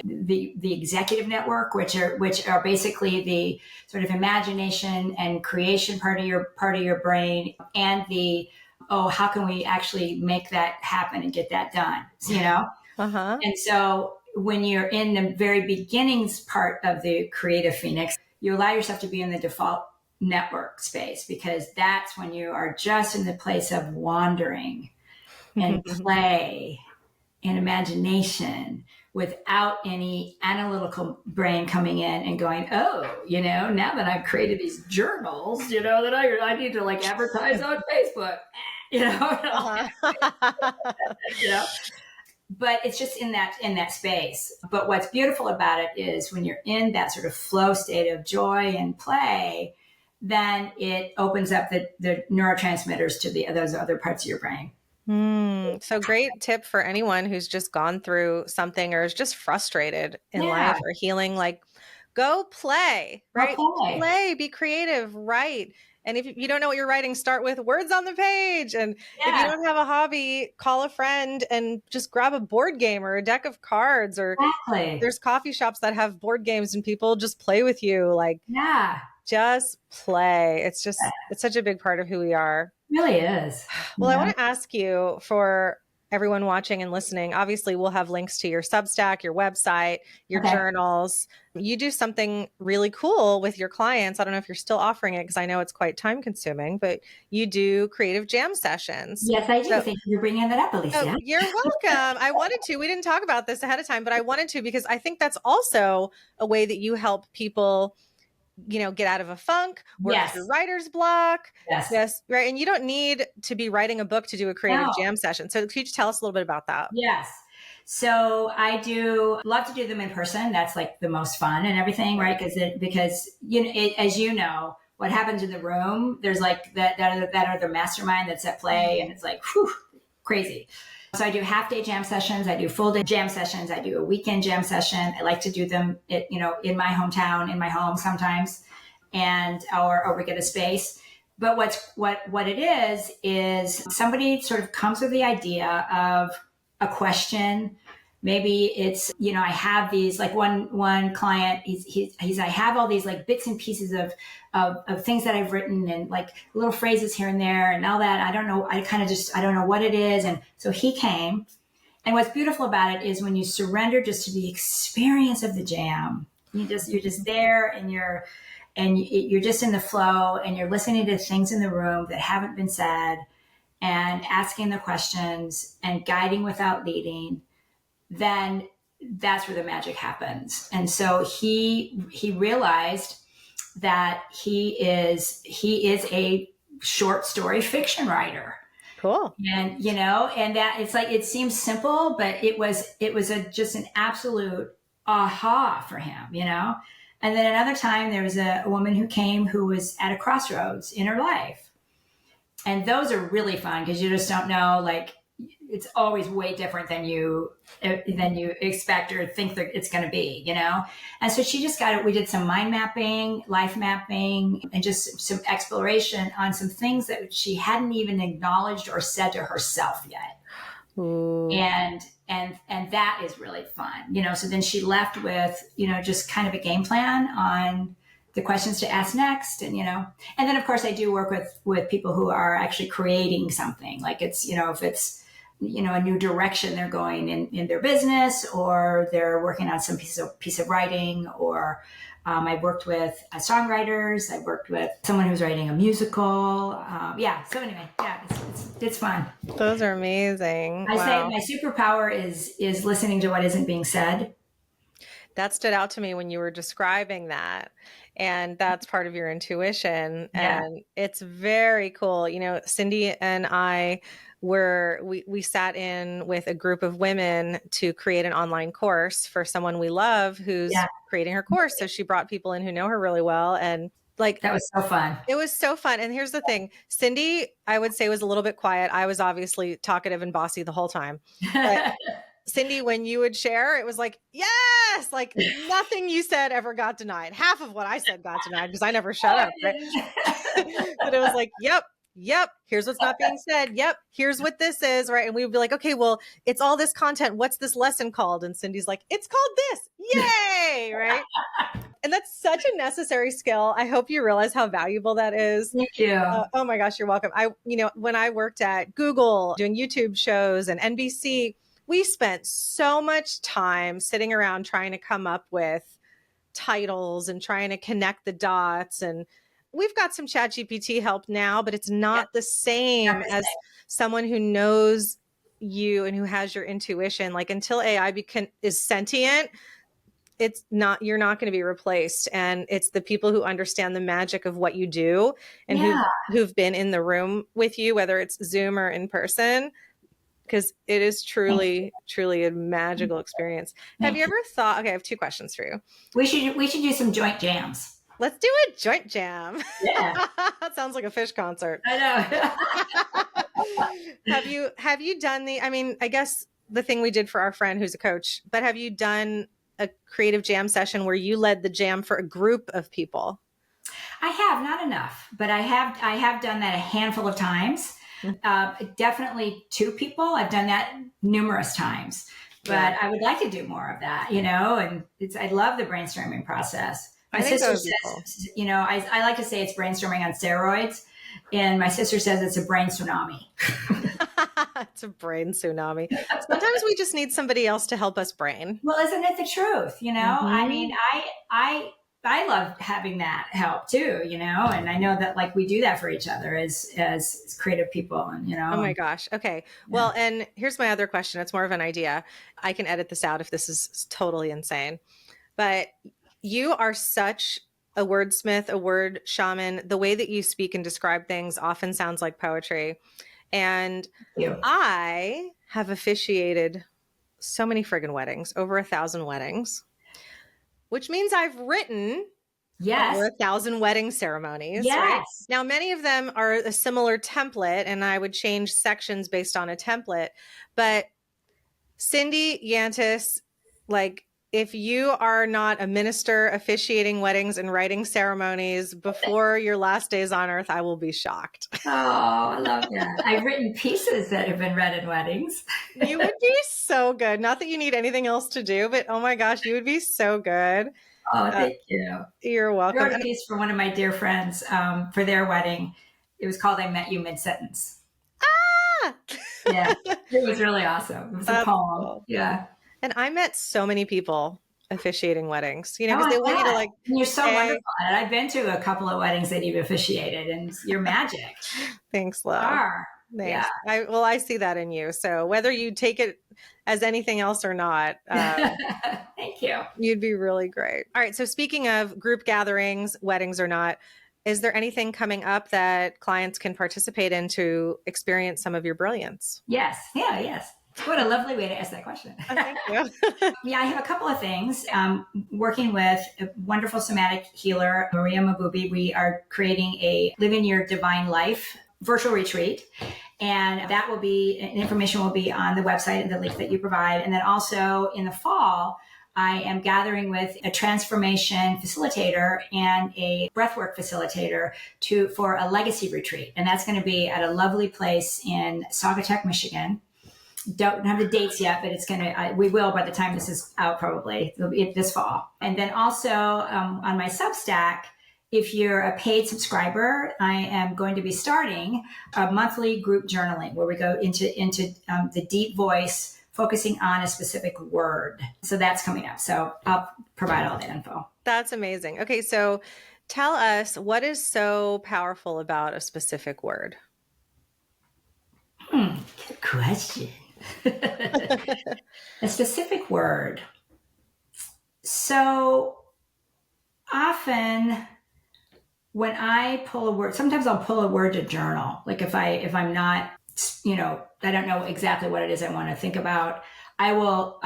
executive network, which are basically the sort of imagination and creation part of your brain, and the, oh, how can we actually make that happen and get that done, you know. And so when you're in the very beginnings part of the creative phoenix, you allow yourself to be in the default network space, because that's when you are just in the place of wandering and play and imagination, without any analytical brain coming in and going, oh, you know, now that I've created these journals, you know, that I need to like advertise on Facebook, you know, you know. But it's just in that space. But what's beautiful about it is when you're in that sort of flow state of joy and play, then it opens up the neurotransmitters to those other parts of your brain. So great tip for anyone who's just gone through something or is just frustrated in life or healing, like go play, right? Play, be creative, write. And if you don't know what you're writing, start with words on the page. And if you don't have a hobby, call a friend and just grab a board game or a deck of cards, or there's coffee shops that have board games and people just play with you. Like, just play. It's such a big part of who we are. It really is. Well, I want to ask you, for everyone watching and listening, obviously we'll have links to your Substack, your website, your journals. You do something really cool with your clients. I don't know if you're still offering it, because I know it's quite time consuming, but you do creative jam sessions. Yes, I do. Thank you for bringing that up, Elysia. You're welcome. I wanted to. We didn't talk about this ahead of time, but I wanted to, because I think that's also a way that you help people, you know, get out of a funk, work through writer's block. Yes. Right. And you don't need to be writing a book to do a creative jam session. So could you tell us a little bit about that? Yes. So I do love to do them in person. That's like the most fun and everything, right? Because you know, as you know, what happens in the room, there's like that other mastermind that's at play, and it's like, whew, crazy. So I do half-day jam sessions. I do full-day jam sessions. I do a weekend jam session. I like to do them, in my hometown, in my home sometimes, and or we get a space. But what it is somebody sort of comes with the idea of a question. Maybe it's, you know, I have these, like one client, he's I have all these like bits and pieces of things that I've written, and like little phrases here and there and all that. I don't know. I don't know what it is. And so he came, and what's beautiful about it is when you surrender just to the experience of the jam, you're just there, and you're just in the flow, and you're listening to things in the room that haven't been said, and asking the questions and guiding without leading. Then that's where the magic happens. And so he realized that he is a short story fiction writer. Cool. And, you know, and that it's like, it seems simple, but it was just an absolute aha for him, you know? And then another time there was a woman who came who was at a crossroads in her life. And those are really fun, because you just don't know, like, it's always way different than you expect or think that it's going to be, you know? And so she just we did some mind mapping, life mapping, and just some exploration on some things that she hadn't even acknowledged or said to herself yet. Ooh. And that is really fun, you know? So then she left with, you know, just kind of a game plan on the questions to ask next. And, you know, and then of course I do work with people who are actually creating something, like it's, you know, if it's, you know, a new direction they're going in their business, or they're working on some piece of writing, or I've worked with songwriters. I've worked with someone who's writing a musical. So anyway, it's fun. Those are amazing. I say my superpower is listening to what isn't being said. That stood out to me when you were describing that. and that's part of your intuition. Yeah. And it's very cool. You know, Cindy and I we sat in with a group of women to create an online course for someone we love who's Yeah. creating her course. So she brought people in who know her really well. And like, That was so fun. it was so fun. And here's the thing, Cindy, I would say, was a little bit quiet. I was obviously talkative and bossy the whole time. But Cindy, when you would share, it was like, yes, like nothing you said ever got denied. Half of what I said got denied because I never shut up. Right? But it was like, yep, here's what's not being said. Yep, here's what this is. Right. And we would be like, okay, well, it's all this content. What's this lesson called? And Cindy's like, it's called this. Yay. Right. And that's such a necessary skill. I hope you realize how valuable that is. Thank you. Oh my gosh, you're welcome. When I worked at Google doing YouTube shows and NBC, we spent so much time sitting around trying to come up with titles and trying to connect the dots. And we've got some ChatGPT help now, but it's not the same as someone who knows you and who has your intuition. Like until AI is sentient, you're not going to be replaced. And it's the people who understand the magic of what you do and who've been in the room with you, whether it's Zoom or in person, because it is truly, truly a magical experience. Have you ever thought, okay, I have 2 questions for you. We should do some joint jams. Let's do a joint jam. Yeah. That sounds like a fish concert. I know. Have you done I guess the thing we did for our friend who's a coach, but have you done a creative jam session where you led the jam for a group of people? I have, not enough, but I have done that a handful of times. Definitely 2 people. I've done that numerous times, but I would like to do more of that, and I love the brainstorming process. My sister says, cool. I like to say it's brainstorming on steroids, and my sister says it's a brain tsunami. It's a brain tsunami. Sometimes we just need somebody else to help us brain. Well, isn't it the truth? Mm-hmm. I mean, I love having that help too, and I know that like we do that for each other as creative people and, Oh my gosh. Okay. Yeah. Well, and here's my other question. It's more of an idea. I can edit this out if this is totally insane, but you are such a wordsmith, a word shaman. The way that you speak and describe things often sounds like poetry. And I have officiated so many friggin' weddings, over 1,000 weddings, which means I've written over 1,000 wedding ceremonies. Yes. Right? Now, many of them are a similar template, and I would change sections based on a template. But Cindy Yantis, like, if you are not a minister officiating weddings and writing ceremonies before your last days on earth, I will be shocked. Oh, I love that. I've written pieces that have been read in weddings. You would be so good. Not that you need anything else to do, but oh my gosh, you would be so good. Oh, thank you. You're welcome. I wrote a piece for one of my dear friends for their wedding. It was called I Met You Mid-Sentence. Ah! Yeah, it was really awesome. It was a poem. Cool. Yeah. And I met so many people officiating weddings, because they want you to like. And you're so wonderful at it. I've been to a couple of weddings that you've officiated, and you're magic. Thanks, love. Thanks. Yeah. I see that in you. So whether you take it as anything else or not, thank you. You'd be really great. All right. So speaking of group gatherings, weddings or not, is there anything coming up that clients can participate in to experience some of your brilliance? Yes. Yeah. Yes. What a lovely way to ask that question. Oh, thank you. Yeah, I have a couple of things. Working with a wonderful somatic healer, Maria Mabubi, we are creating a Living Your Divine Life virtual retreat. And that will be, information will be on the website and the link that you provide. And then also in the fall, I am gathering with a transformation facilitator and a breathwork facilitator for a legacy retreat. And that's going to be at a lovely place in Saugatuck, Michigan. Don't have the dates yet, but it's going to, we will by the time this is out, probably. It'll be this fall. And then also on my Substack, if you're a paid subscriber, I am going to be starting a monthly group journaling where we go into the deep voice, focusing on a specific word. So that's coming up. So I'll provide all that info. That's amazing. Okay. So tell us, what is so powerful about a specific word? Good question. A specific word. So often when I pull a word, sometimes I'll pull a word to journal. Like if I'm not, I don't know exactly what it is I want to think about, I will,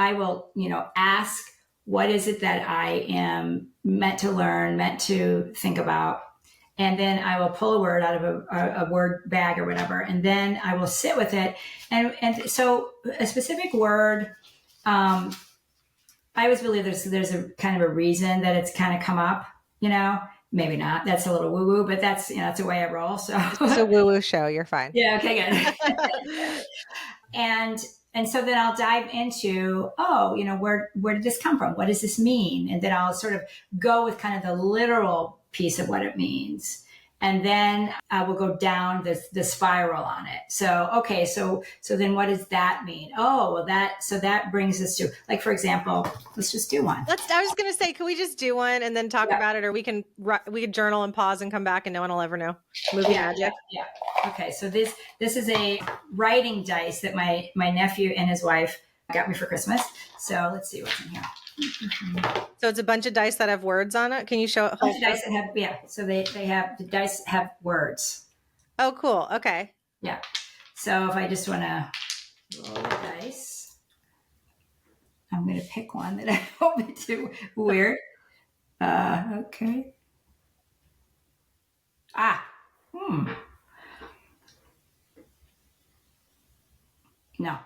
ask, what is it that I am meant to learn, meant to think about? And then I will pull a word out of a word bag or whatever, and then I will sit with it. And so a specific word, I always believe there's a kind of a reason that it's kind of come up, maybe not. That's a little woo woo, but that's, that's the way I roll. So It's a woo woo show. You're fine. yeah. Okay, good. and, and so then I'll dive into, where did this come from? What does this mean? And then I'll sort of go with kind of the literal piece of what it means. And then I will go down the spiral on it. So, okay, so then what does that mean? Oh, well, that brings us to, like, for example, let's just do one. I was going to say, can we just do one and then talk about it? Or we can journal and pause and come back and no one will ever know. Movie magic. Yeah. Okay. So this is a writing dice that my nephew and his wife got me for Christmas. So let's see what's in here. So it's a bunch of dice that have words on it. Can you show it? Bunch of dice that have, so they have, the dice have words. Oh, cool. Okay. Yeah. So if I just want to roll the dice, I'm going to pick one that I hope it's too weird. Okay. No.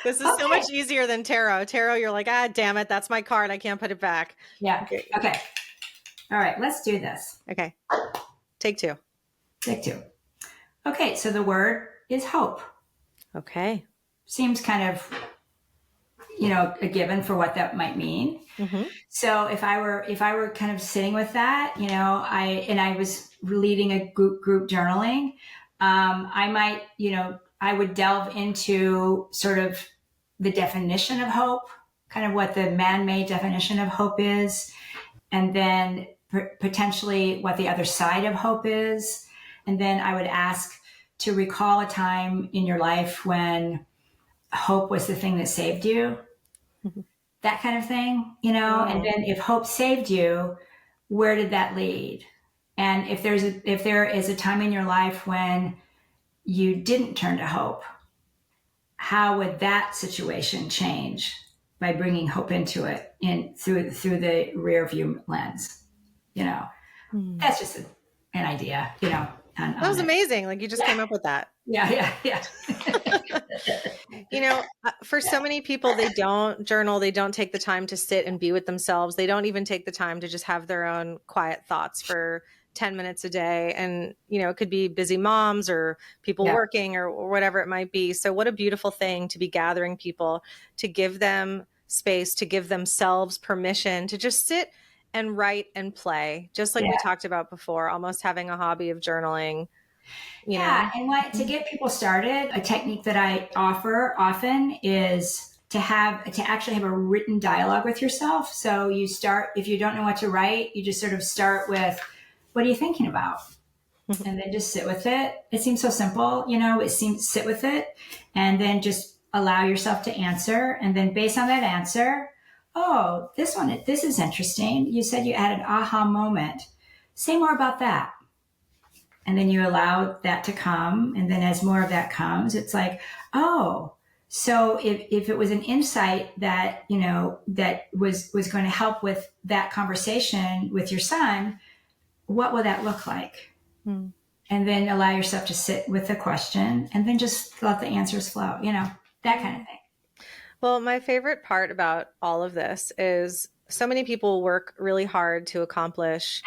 This is so much easier than tarot. Tarot, you're like, damn it, that's my card. I can't put it back. Yeah. Okay. All right, let's do this. Okay. Take two. Okay, so the word is hope. Okay. Seems kind of, a given for what that might mean. Mm-hmm. So if I were kind of sitting with that, I was leading a group journaling, I might, I would delve into sort of the definition of hope, kind of what the man-made definition of hope is, and then potentially what the other side of hope is. And then I would ask to recall a time in your life when hope was the thing that saved you, that kind of thing, and then if hope saved you, where did that lead? And if there is a time in your life when you didn't turn to hope, how would that situation change by bringing hope into it through the rear view lens? That's just an idea, that was amazing. Like you just came up with that. Yeah. For so many people, they don't journal. They don't take the time to sit and be with themselves. They don't even take the time to just have their own quiet thoughts for 10 minutes a day. And, it could be busy moms or people working or whatever it might be. So what a beautiful thing to be gathering people, to give them space, to give themselves permission to just sit and write and play, just like we talked about before, almost having a hobby of journaling. And to get people started, a technique that I offer often is to actually have a written dialogue with yourself. So you start, if you don't know what to write, you just sort of start with, what are you thinking about? And then just sit with it. It seems so simple, sit with it and then just allow yourself to answer. And then based on that answer, oh, this is interesting. You said you had an aha moment. Say more about that. And then you allow that to come. And then as more of that comes, it's like, oh, so if it was an insight that, that was going to help with that conversation with your son, what will that look like? And then allow yourself to sit with the question and then just let the answers flow, that kind of thing. Well, my favorite part about all of this is so many people work really hard to accomplish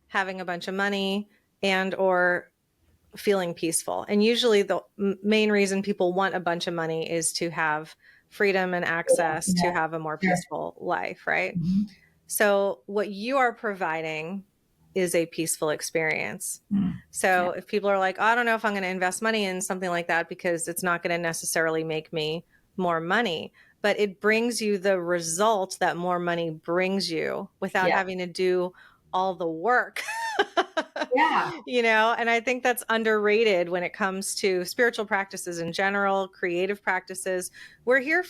having a bunch of money and or feeling peaceful. And usually the main reason people want a bunch of money is to have freedom and access to have a more peaceful life, right? Mm-hmm. So what you are providing is a peaceful experience. So if people are like, oh, I don't know if I'm going to invest money in something like that because it's not going to necessarily make me more money, but it brings you the result that more money brings you without having to do all the work. And I think that's underrated when it comes to spiritual practices in general, creative practices. We're here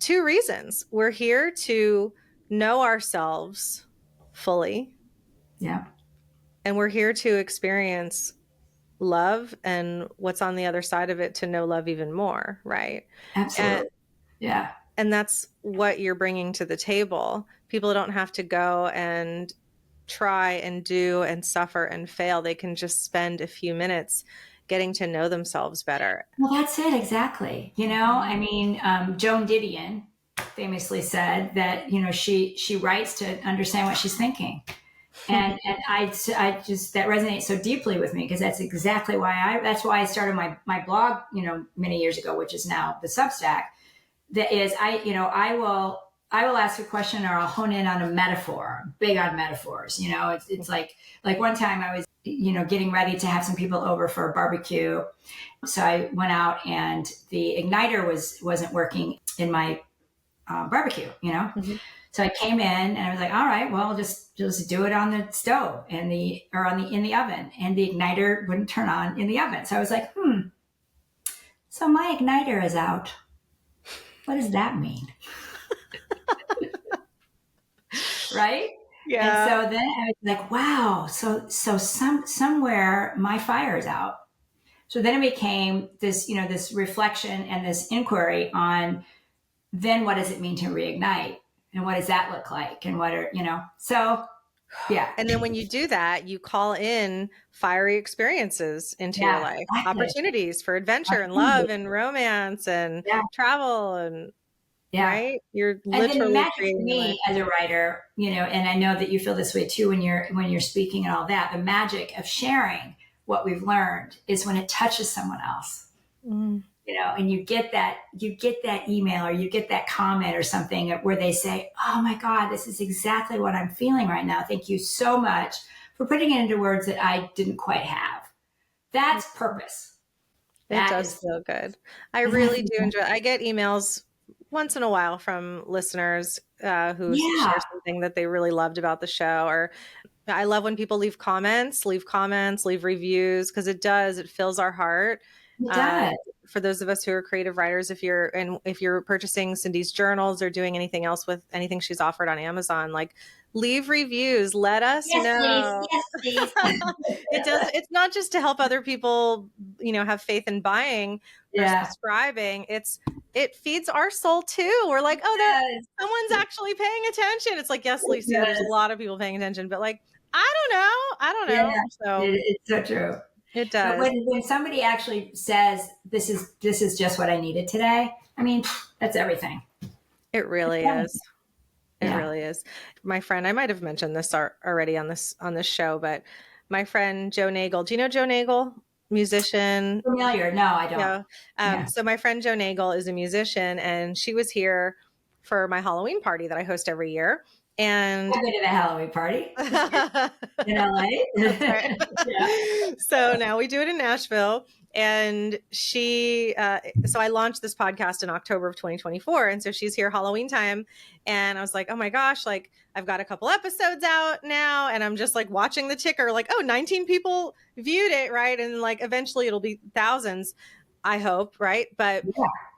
two reasons. We're here to know ourselves fully. Yeah. And we're here to experience love and what's on the other side of it, to know love even more, right? Absolutely. Yeah. And that's what you're bringing to the table. People don't have to go and try and do and suffer and fail. They can just spend a few minutes getting to know themselves better. Well, that's it. Exactly. I mean, Joan Didion famously said that, she writes to understand what she's thinking. And I just, that resonates so deeply with me, because that's exactly that's why I started my blog, many years ago, which is now the Substack. That is, I will ask a question, or I'll hone in on a metaphor. I'm big on metaphors. It's like one time I was, getting ready to have some people over for a barbecue. So I went out, and the igniter wasn't working in my barbecue, Mm-hmm. So I came in, and I was like, all right, well, just do it on the stove in the oven, and the igniter wouldn't turn on in the oven. So I was like, so my igniter is out. What does that mean? Right? Yeah. And so then I was like, wow, so somewhere my fire is out. So then it became this, this reflection and this inquiry on, then what does it mean to reignite? And what does that look like? And what are, so yeah. And then when you do that, you call in fiery experiences into your life, exactly. opportunities for adventure and love and romance and travel and right. You're literally and then the magic creating for me as a writer, and I know that you feel this way too when you're speaking and all that. The magic of sharing what we've learned is when it touches someone else. Mm. And you get that email, or you get that comment or something where they say, oh my God, this is exactly what I'm feeling right now. Thank you so much for putting it into words that I didn't quite have. That's purpose. It does feel good. I really do enjoy it. I get emails once in a while from listeners who share something that they really loved about the show. Or I love when people leave comments, leave reviews, because it fills our heart. It does. For those of us who are creative writers, if you're purchasing Cindy's journals or doing anything else with anything she's offered on Amazon, like, leave reviews, let us know. Yes, please. It's not just to help other people, have faith in buying or subscribing. It feeds our soul too. We're like, someone's actually paying attention. It's like, yes, Elysia, there's a lot of people paying attention, but like, I don't know. Yeah, so it's so true. It does. But when somebody actually says, this is just what I needed today, I mean, that's everything. It really is. It really is. My friend, I might have mentioned this already on this show, but my friend Joe Nagel. Do you know Joe Nagel? Musician. Familiar? No, I don't. No. So my friend Joe Nagel is a musician, and she was here for my Halloween party that I host every year. And I've been to the Halloween party in LA. So now we do it in Nashville. And she, so I launched this podcast in October of 2024. And so she's here Halloween time. And I was like, oh my gosh, like, I've got a couple episodes out now. And I'm just like watching the ticker, like, 19 people viewed it. Right. And like, eventually it'll be thousands, I hope. Right. But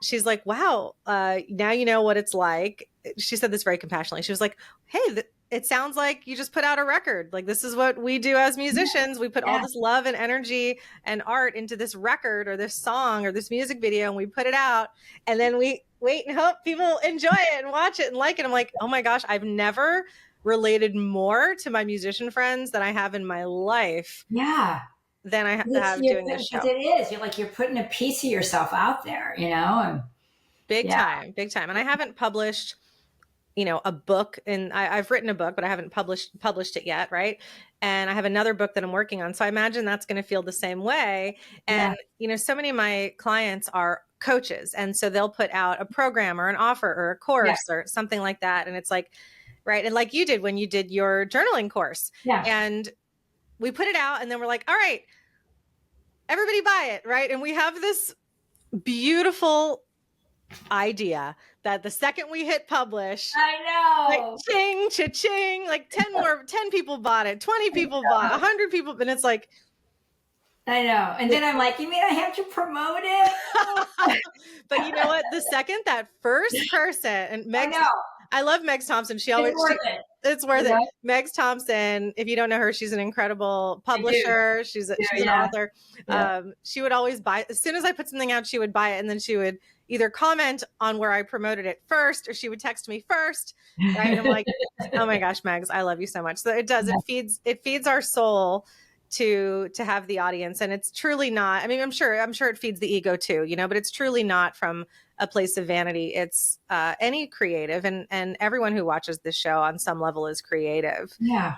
she's like, wow, now you know what it's like. She said this very compassionately. She was like, hey, it sounds like you just put out a record. Like, this is what we do as musicians. We put all this love and energy and art into this record or this song or this music video, and we put it out, and then we wait and hope people enjoy it and watch it and like it. I'm like, oh my gosh, I've never related more to my musician friends than I have in my life. Yeah. Than I have doing this show. It is. You're putting a piece of yourself out there, And big time. And I haven't published a book, and I've written a book, but I haven't published it yet. Right. And I have another book that I'm working on. So I imagine that's going to feel the same way. And, so many of my clients are coaches. And so they'll put out a program or an offer or a course or something like that. And it's like, right. And like you did when you did your journaling course. Yeah. And we put it out, and then we're like, all right, everybody buy it. Right. And we have this beautiful idea that the second we hit publish, I know, like, ching, cha-ching, like 10 people bought it, 20 people bought it, 100 people. And it's like, I know. And then I'm like, you mean I have to promote it? But you know what? The second that first person, and I Meg, know. I love Meg's Thompson. She It's always, worth it. it's worth You it. know? Meg's Thompson, if you don't know her, she's an incredible I do. publisher. She's an Yeah. author. Yeah. She would always buy, as soon as I put something out, she would buy it. And then she would either comment on where I promoted it first, or she would text me first. Right. And I'm like, oh my gosh, Megs, I love you so much. So it does, it feeds our soul to have the audience. And it's truly not, I mean, I'm sure it feeds the ego too, you know, but it's truly not from a place of vanity. It's any creative, and everyone who watches this show on some level is creative. Yeah.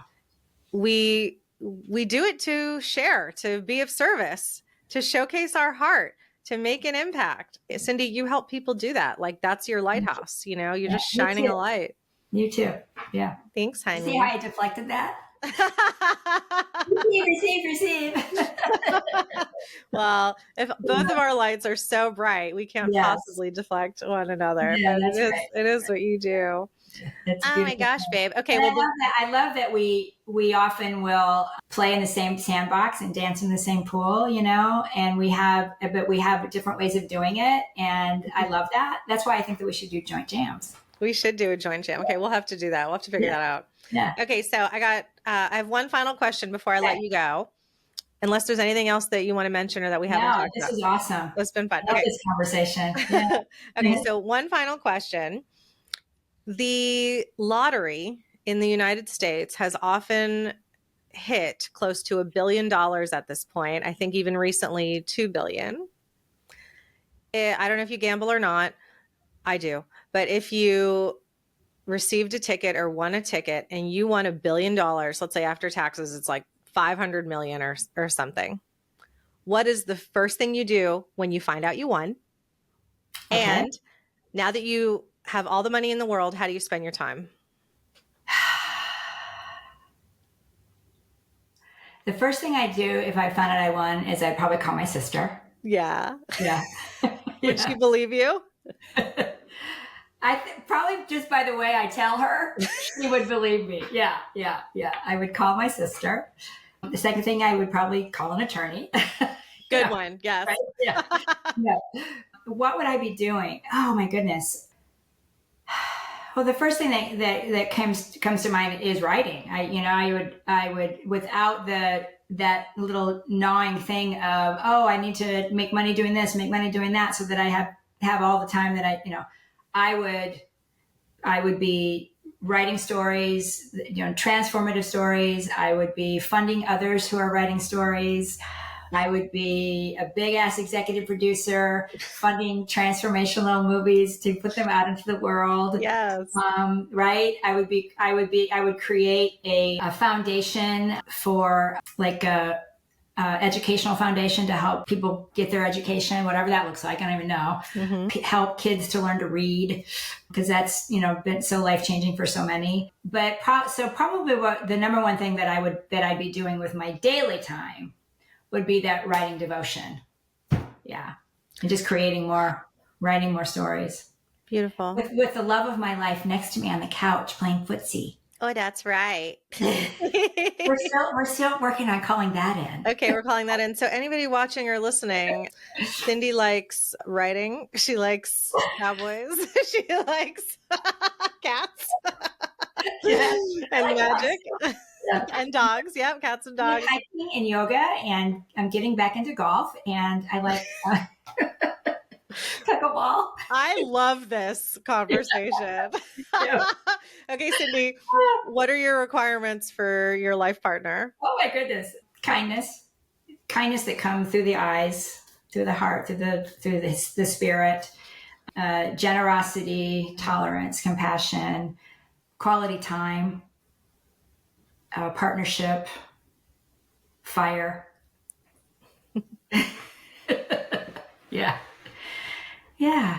We do it to share, to be of service, to showcase our heart, to make an impact. Cindy, you help people do that. Like, that's your lighthouse, you know, you're just shining a light. You too. Yeah. Thanks, honey. See how I deflected that? receive. Well, if both of our lights are so bright, we can't possibly deflect one another. Yeah, but it is what you do. Oh my gosh, babe. Okay. Well, I love that we often will play in the same sandbox and dance in the same pool, you know, and we have different ways of doing it. And I love that. That's why I think that we should do joint jams. We should do a joint jam. Okay. We'll have to do that. We'll have to figure that out. Yeah. Okay. So I have one final question before I let you go. Unless there's anything else that you want to mention or that we haven't talked about. This is awesome. It's been fun. I love this conversation. Yeah. Okay. So one final question. The lottery in the United States has often hit close to $1 billion at this point. I think even recently $2 billion. I don't know if you gamble or not. I do. But if you received a ticket or won a ticket and you won $1 billion, let's say after taxes, it's like 500 million or something. What is the first thing you do when you find out you won? Okay. And now that you have all the money in the world, how do you spend your time? The first thing I do if I found out I won is I'd probably call my sister. Yeah. Yeah. Would she believe you? Probably just by the way I tell her, she would believe me. Yeah. I would call my sister. The second thing, I would probably call an attorney. Good one. Yes. Right? Yeah. What would I be doing? Oh my goodness. Well, the first thing that comes to mind is writing. I would without that little gnawing thing of, I need to make money doing this, make money doing that, so that I have all the time that I would be writing stories, transformative stories. I would be funding others who are writing stories. I would be a big ass executive producer, funding transformational movies to put them out into the world. Yes. Right. I would create a foundation for like a educational foundation to help people get their education, whatever that looks like. I don't even know. Mm-hmm. Help kids to learn to read, because that's, been so life-changing for so many. But probably the number one thing that I'd be doing with my daily time would be that writing devotion. Yeah. And just writing more stories. Beautiful. With the love of my life next to me on the couch playing footsie. Oh, that's right. We're still working on calling that in. Okay, we're calling that in. So anybody watching or listening, Cindy likes writing. She likes cowboys. She likes cats. Yes. And magic. And dogs. Yep, cats and dogs. I'm hiking and yoga, and I'm getting back into golf, and I like pickleball. I love this conversation. Yeah. Okay, Cindy, what are your requirements for your life partner? Oh my goodness. Kindness that comes through the eyes, through the heart, through the spirit, generosity, tolerance, compassion, quality time, partnership, fire. Yeah.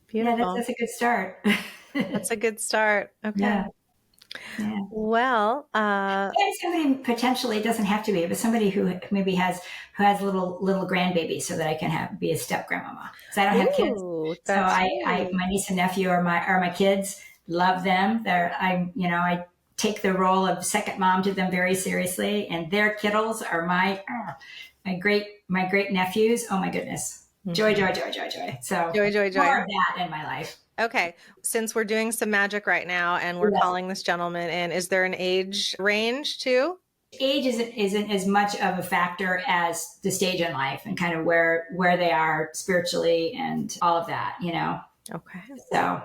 Beautiful. Yeah, that's a good start. That's a good start. Okay. Yeah. Well, and somebody potentially, it doesn't have to be, but somebody who maybe has little grandbabies, so that I can be a step grandmama. So I don't have kids. So my niece and nephew are my kids. Love them. I take the role of second mom to them very seriously. And their kiddos are my great nephews. Oh my goodness. Joy, joy, joy, joy, joy. So Joy, joy, joy. more of that in my life. Okay. Since we're doing some magic right now and we're calling this gentleman in, is there an age range too? Age isn't as much of a factor as the stage in life and kind of where they are spiritually and all of that, you know? Okay. So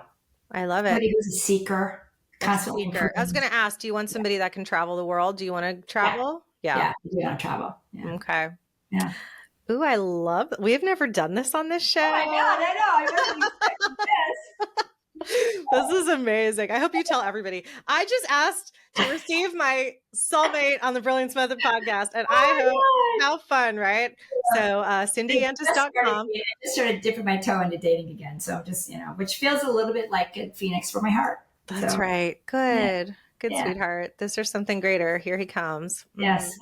I love it. Somebody who's a seeker, constantly. I was going to ask, do you want somebody that can travel the world? Do you want to travel? Yeah, I do want to travel. Yeah. Okay. Yeah. Ooh, I love, we've never done this on this show. Oh my God, I know. I wasn't expecting this. This is amazing. I hope you tell everybody. I just asked to receive my soulmate on the Brilliance Method podcast, and I hope, how fun, right? Yeah. So CindyYantis.com. I just started dipping my toe into dating again. So just, you know, which feels a little bit like a phoenix for my heart. That's right. Good. Yeah. Good, sweetheart. This is something greater. Here he comes. Yes.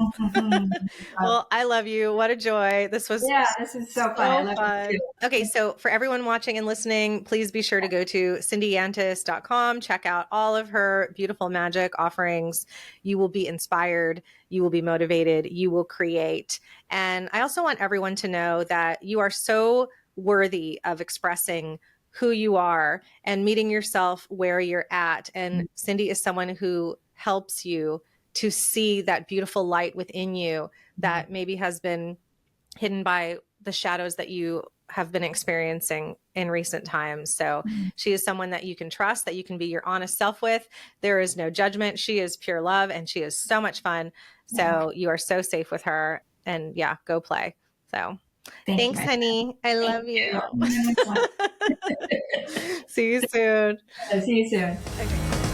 Well, I love you. What a joy. This was this is so fun. I love you too. Okay, so for everyone watching and listening, please be sure to go to CindyYantis.com. Check out all of her beautiful magic offerings. You will be inspired. You will be motivated. You will create. And I also want everyone to know that you are so worthy of expressing who you are and meeting yourself where you're at. And Cindy is someone who helps you to see that beautiful light within you that maybe has been hidden by the shadows that you have been experiencing in recent times. So she is someone that you can trust, that you can be your honest self with. There is no judgment. She is pure love and she is so much fun. So you are so safe with her, and yeah, go play. So thanks, honey. I love you. See you soon. See you soon. Okay.